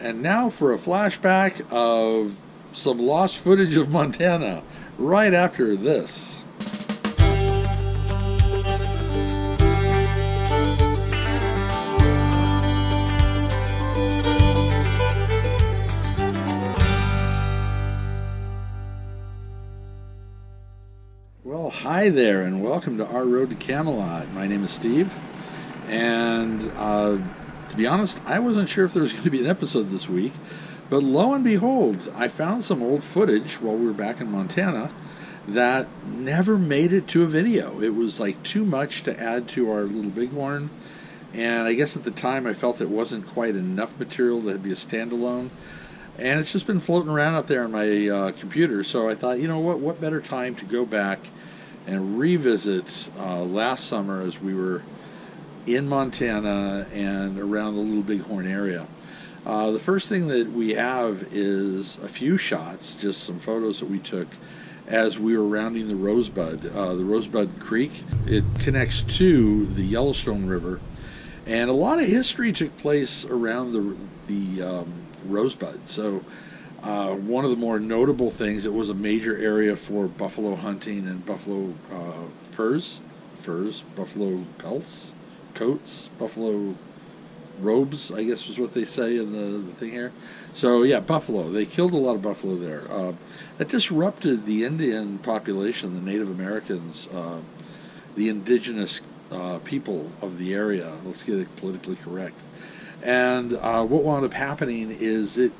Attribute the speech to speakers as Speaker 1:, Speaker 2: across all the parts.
Speaker 1: And now for a flashback of some lost footage of Montana right after this. Well, hi there, and welcome to Our Road to Camelot. My name is Steve, and to be honest, I wasn't sure if there was going to be an episode this week, but lo and behold, I found some old footage while we were back in Montana that never made it to a video. It was like too much to add to our little Bighorn, and I guess at the time I felt it wasn't quite enough material to be a standalone. And it's just been floating around out there on my computer, so I thought, you know what better time to go back and revisit last summer as we were in Montana and around the Little Bighorn area. The first thing that we have is a few shots, just some photos that we took as we were rounding the Rosebud Creek. It connects to the Yellowstone River, and a lot of history took place around the Rosebud. So one of the more notable things, it was a major area for buffalo hunting and buffalo furs, buffalo pelts, coats, buffalo robes, I guess was what they say in the thing here. So yeah, buffalo. They killed a lot of buffalo there. That disrupted the Indian population, the Native Americans, the indigenous people of the area. Let's get it politically correct. And what wound up happening is it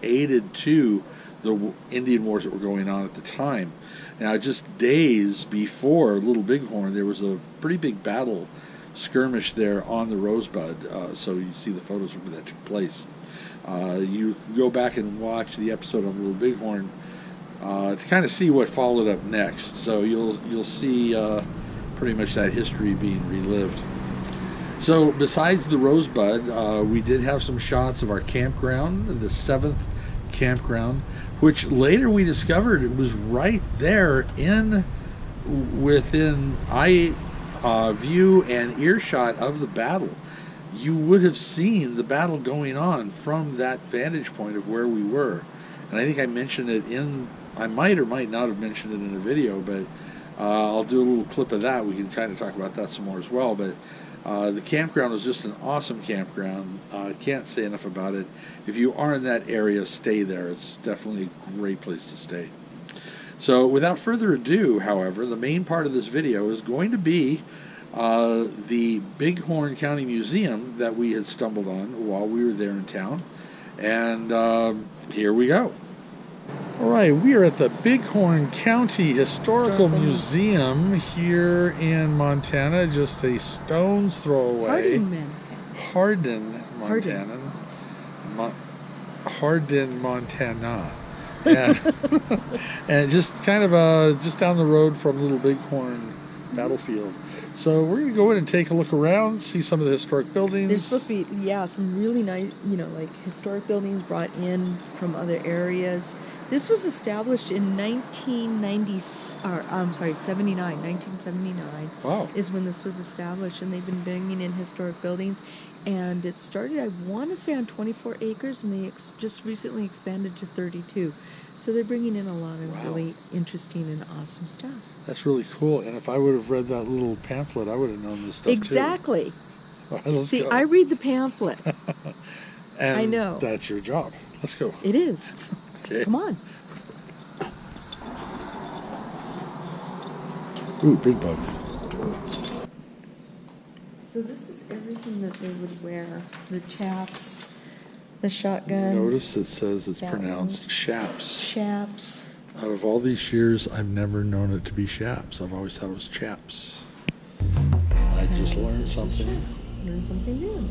Speaker 1: aided to the Indian wars that were going on at the time. Now, just days before Little Bighorn, there was a pretty big battle skirmish there on the Rosebud. So you see the photos where that took place. You go back and watch the episode on Little Bighorn to kind of see what followed up next. So you'll see pretty much that history being relived. So besides the Rosebud, we did have some shots of our campground, the 7th campground, which later we discovered it was right there within view and earshot of the battle. You would have seen the battle going on from that vantage point of where we were. And I think I mentioned it I might or might not have mentioned it in a video, but I'll do a little clip of that. We can kind of talk about that some more as well. But the campground was just an awesome campground. Can't say enough about it. If you are in that area, stay there. It's definitely a great place to stay. So without further ado, however, the main part of this video is going to be the Bighorn County Museum that we had stumbled on while we were there in town. And here we go. All right, we are at the Bighorn County Historical Museum here in Montana, just a stone's throw away. Hardin, Montana. And just kind of just down the road from Little Bighorn Battlefield. So we're going to go in and take a look around, see some of the historic buildings.
Speaker 2: There's supposed to be, some really nice, like historic buildings brought in from other areas. This was established in 1979.
Speaker 1: Wow.
Speaker 2: Is when this was established, and they've been bringing in historic buildings. And it started, I want to say, on 24 acres, and they just recently expanded to 32. So they're bringing in a lot of really interesting and awesome stuff.
Speaker 1: That's really cool. And if I would have read that little pamphlet, I would have known this stuff
Speaker 2: exactly.
Speaker 1: Too. All right,
Speaker 2: See,
Speaker 1: go.
Speaker 2: I read the pamphlet.
Speaker 1: And
Speaker 2: I know.
Speaker 1: That's your job. Let's go.
Speaker 2: It is.
Speaker 1: Okay.
Speaker 2: Come on.
Speaker 1: Ooh, big bug.
Speaker 2: So this is everything that they would wear. The chaps, the shotgun.
Speaker 1: Notice it says it's pronounced shaps.
Speaker 2: Chaps.
Speaker 1: Out of all these years, I've never known it to be shaps. I've always thought it was chaps. I just learned something.
Speaker 2: Learned something new.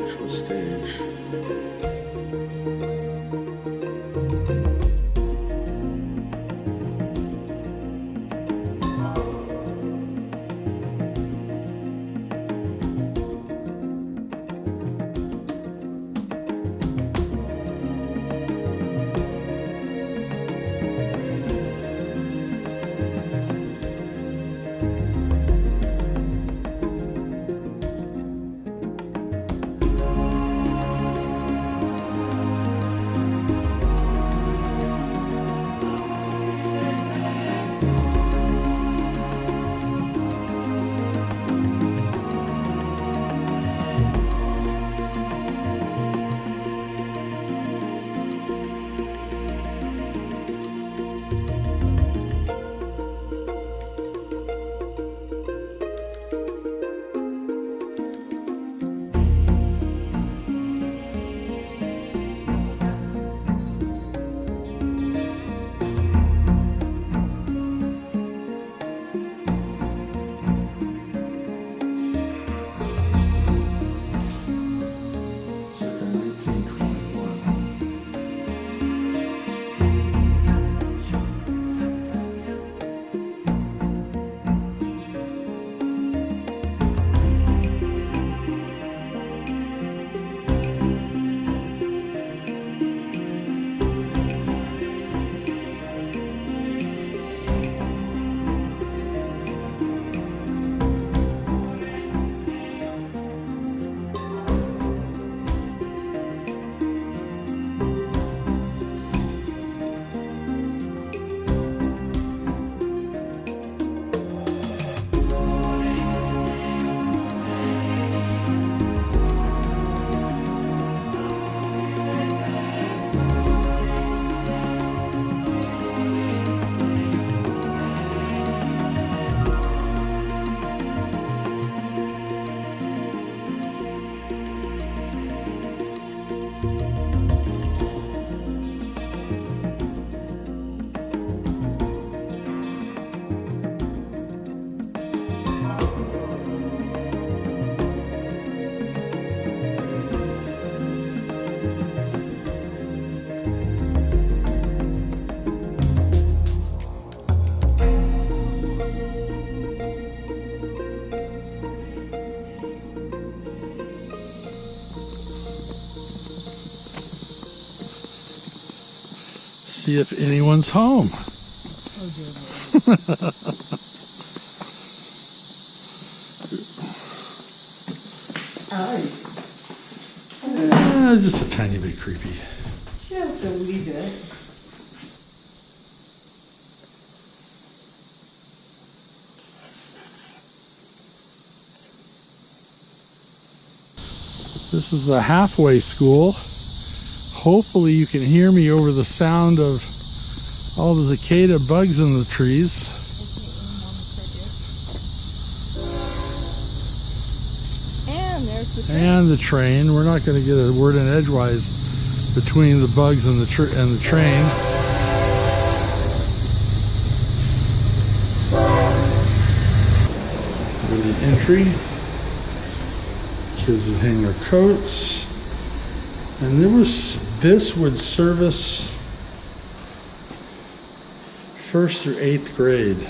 Speaker 1: Actual stage. see if anyone's home. Just a tiny bit creepy.
Speaker 2: Just a wee bit.
Speaker 1: This is the halfway school. Hopefully you can hear me over the sound of all the cicada bugs in the trees. And the train. We're not going to get a word in edgewise between the bugs and the train. Go to the entry. Kids would hang their coats. And this would service 1st through 8th grade.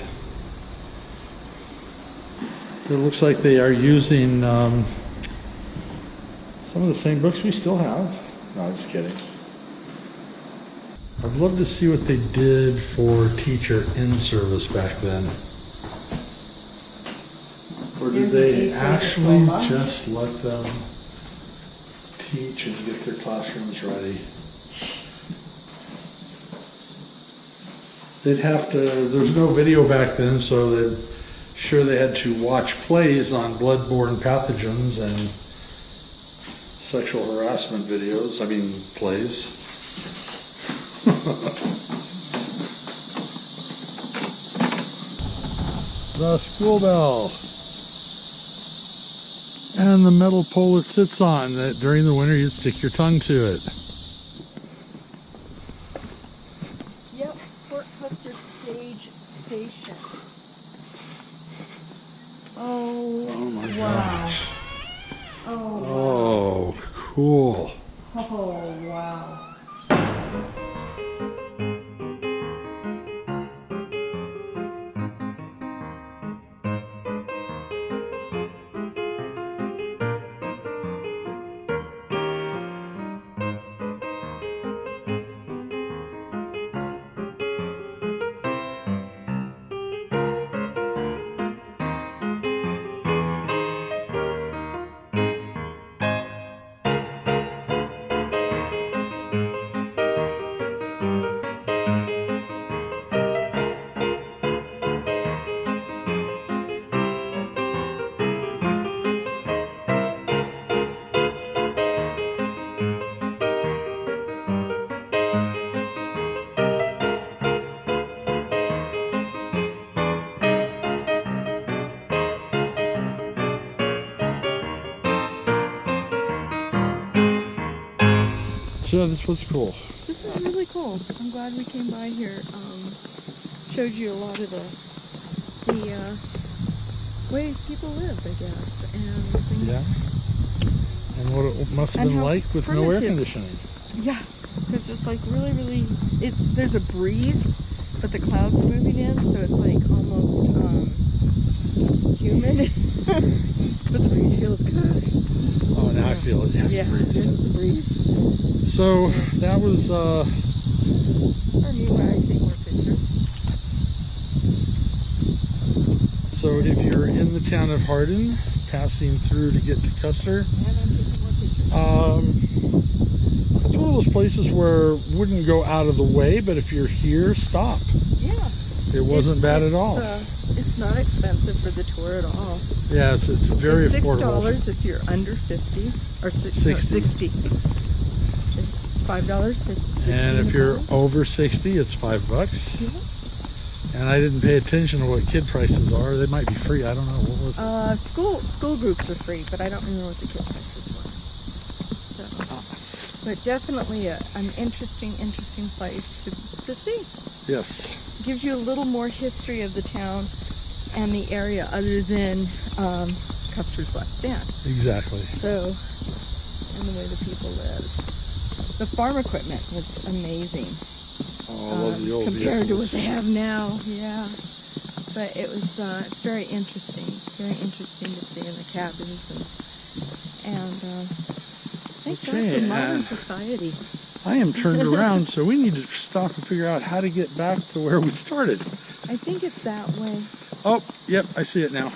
Speaker 1: It looks like they are using some of the same books we still have. No, just kidding. I'd love to see what they did for teacher in-service back then. Or did they actually just let them teach and get their classrooms ready? They'd have to, there's no video back then, so they had to watch plays on blood-borne pathogens and sexual harassment videos, plays. The school bell. And the metal pole it sits on, that during the winter you'd stick your tongue to it.
Speaker 2: Yep, Fort Custer Stage Station. Oh
Speaker 1: my
Speaker 2: gosh.
Speaker 1: Oh, wow. Cool.
Speaker 2: Oh, wow.
Speaker 1: Yeah, this was cool.
Speaker 2: This is really cool. I'm glad we came by here. Showed you a lot of the way people lived, I guess, and things.
Speaker 1: Yeah. And what it must have been like with no air conditioning.
Speaker 2: Yeah, because it's like really, there's a breeze, but the clouds are moving in, so it's like almost humid. But the breeze feels good.
Speaker 1: Oh, now I feel it.
Speaker 2: Yeah, there's the breeze.
Speaker 1: So that was So if you're in the town of Hardin, passing through to get to Custer, it's one of those places where wouldn't go out of the way, but if you're here, stop.
Speaker 2: Yeah.
Speaker 1: It wasn't bad at all.
Speaker 2: It's not expensive for the tour at all.
Speaker 1: Yeah, it's very affordable.
Speaker 2: $6 if you're under 50 or 60. $5.
Speaker 1: And if you're over 60, it's $5.
Speaker 2: Yeah.
Speaker 1: And I didn't pay attention to what kid prices are. They might be free. I don't know. What was it?
Speaker 2: School groups are free, but I don't remember what the kid prices were. So, but definitely an interesting place to see.
Speaker 1: Yes.
Speaker 2: Gives you a little more history of the town and the area other than Custer's West End.
Speaker 1: Exactly.
Speaker 2: So, and the way the people lived. The farm equipment was amazing.
Speaker 1: Oh, I love the old
Speaker 2: compared
Speaker 1: vehicles.
Speaker 2: to what they have now. Yeah, but it was it's very interesting to see in the cabins and Thank God for modern society.
Speaker 1: I am turned around, so we need to stop and figure out how to get back to where we started.
Speaker 2: I think it's that way.
Speaker 1: Oh, yep, I see it now.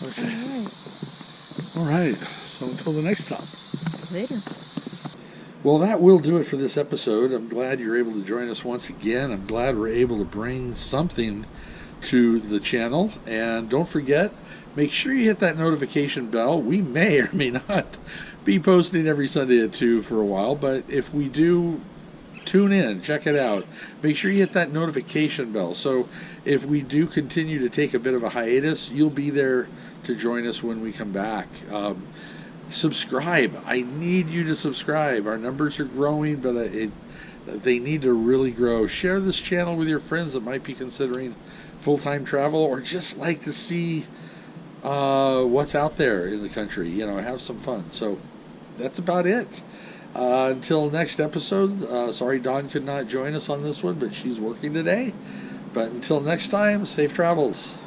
Speaker 1: Okay. All right. So until the next time.
Speaker 2: Later.
Speaker 1: Well, that will do it for this episode. I'm glad you're able to join us once again. I'm glad we're able to bring something to the channel. And don't forget, make sure you hit that notification bell. We may or may not be posting every Sunday at 2 for a while, but if we do, tune in, check it out. Make sure you hit that notification bell. So if we do continue to take a bit of a hiatus, you'll be there to join us when we come back. Subscribe. I need you to subscribe. Our numbers are growing, but they need to really grow. Share this channel with your friends that might be considering full-time travel or just like to see what's out there in the country. Have some fun. So that's about it. Until next episode, sorry Dawn could not join us on this one, but she's working today. But until next time, safe travels.